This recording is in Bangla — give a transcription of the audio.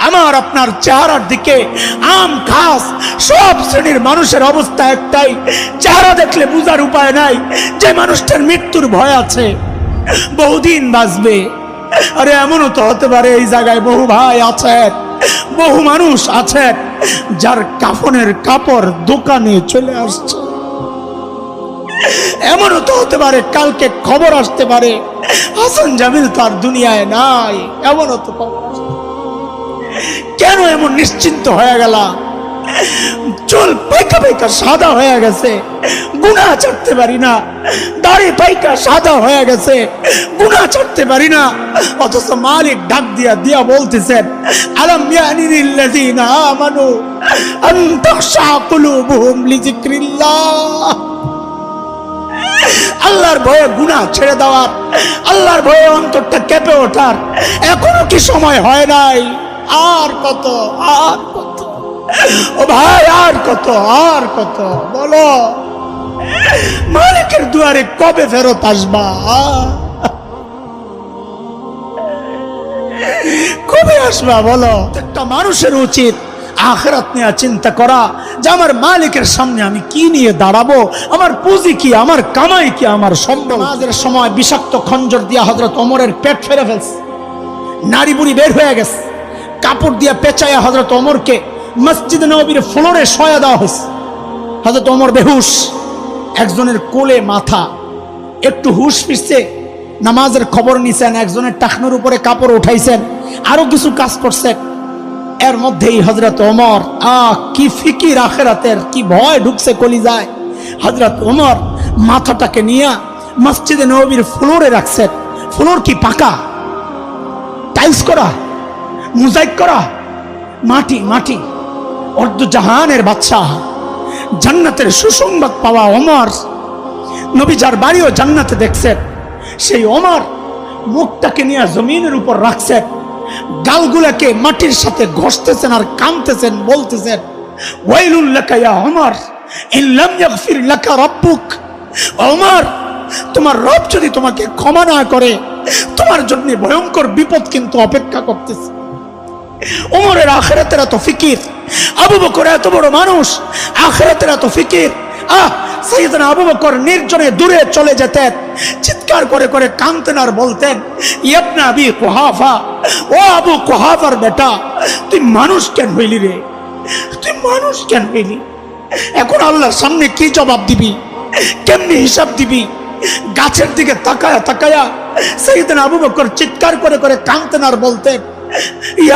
আমার আপনার চেহারার দিকে আম খাস সব শ্রেণীর মানুষের অবস্থা একটাই, চেহারা দেখলে বুঝার উপায় নাই যে মানুষটার মৃত্যুর ভয় আছে, বহুদিন বাঁচবে। আরে এমনও তো হতে পারে এই জায়গায় বহু ভাই আছেন, বহু মানুষ আছেন যার কাফনের কাপড় দোকানে চলে আসছে। এমনও তো হতে পারে কালকে খবর আসতে পারে হাসান জামিল তো আর দুনিয়ায় নাই, এমনও তো খবর আসতে। কেন এমন নিশ্চিন্ত হয়ে গেল? চুল পাইকা পাইকা সাদা হয়ে গেছে, গুনাহ ছাড়তে পারি না। দাড়ি পাইকা সাদা হয়ে গেছে, গুনাহ ছাড়তে পারি না। অথচ মালিক ডাক দিয়া বলতেছেন, আলাম ইয়ানি লিল্লাযিনা আমানু আন তাখশা কুলুবুহুম লিযিকরিল্লাহ। আল্লাহর ভয়ে গুনাহ ছেড়ে দেওয়ার, আল্লাহর ভয়ে অন্তরটা কেঁপে ওঠার এখনো কি সময় হয় নাই? আর কত, আর কত ও ভাই, আর কত, আর কত বলো। মালিকের দুয়ারে কবে ফেরত আসবা? কবে আসবা বলো? একটা মানুষের উচিত আখিরাত নিয়ে চিন্তা করা যে আমার মালিকের সামনে আমি কি নিয়ে দাঁড়াবো, আমার পুঁজি কি, আমার কামাই কি, আমার সম্বল। নামাজের সময় বিষাক্ত খঞ্জর দিয়া হযরত ওমরের পেট ফেরে ফেলছে, নারী বুড়ি বের হয়ে গেছে, কাপড় দিয়া পেঁচাইয়া হযরত ওমরকে মসজিদে নববীর ফ্লোরে শোয়া দেওয়া হয়েছে। হযরত ওমর বেহুশ, একজনের কোলে মাথা, একটু হুশ ফিরছে, নামাজের খবর নিছেন, একজনের টাকনোর উপরে কাপড় উঠাইছেন, আরো কিছু কাজ করছেন। এর মধ্যেই হযরত ওমর কি ফিকির আখিরাতের, কি ভয় ঢুকছে কলিজায়। হযরত ওমর মাথাটাকে নিয়ে মসজিদে নববীর ফ্লোরে রাখছেন। ফ্লোর কি পাকা, টাইলস করা, মোজাইক করা, মাটি মাটি। অর্ধ জাহানের বাদশাহ, জান্নাতের সুসংবাদ পাওয়া ওমর, নবী যার বাড়িও জান্নাতে দেখছেন, সেই ওমর মুখটাকে নিয়ে জমিনের উপর রাখছেন, গালগুলাকে মাটির সাথে ঘষতেছেন আর কাঁদতেছেন, বলতেছেন, ওয়াইলুল লাকা ইয়া ওমর ইন লাম ইয়াগফির লাকা রাব্বুক। ওমর, তোমার রব যদি তোমাকে ক্ষমা না করে তোমার জন্য ভয়ঙ্কর বিপদ কিন্তু অপেক্ষা করতেছে। ওমরের আখিরাতের এত ফিকির, আবু বকর এত বড় মানুষ, আখিরাতের এত ফিকির। সাইয়েদনা আবু বকর নির্জনে দূরে চলে যেতেন, চিৎকার করে করে কাঁদতেন আর বলতেন, ইবনে আবি কুহাফা, ও আবু কুহাফার বেটা, তুই মানুষ কেন হইলি রে? তুই মানুষ কেন হইলি? এখন আল্লাহর সামনে কি জবাব দিবি, কেমনি হিসাব দিবি? গাছের দিকে তাকায়া তাকায়া সাইয়েদনা আবু বকর চিৎকার করে করে কাঁদতেন আর বলতেন,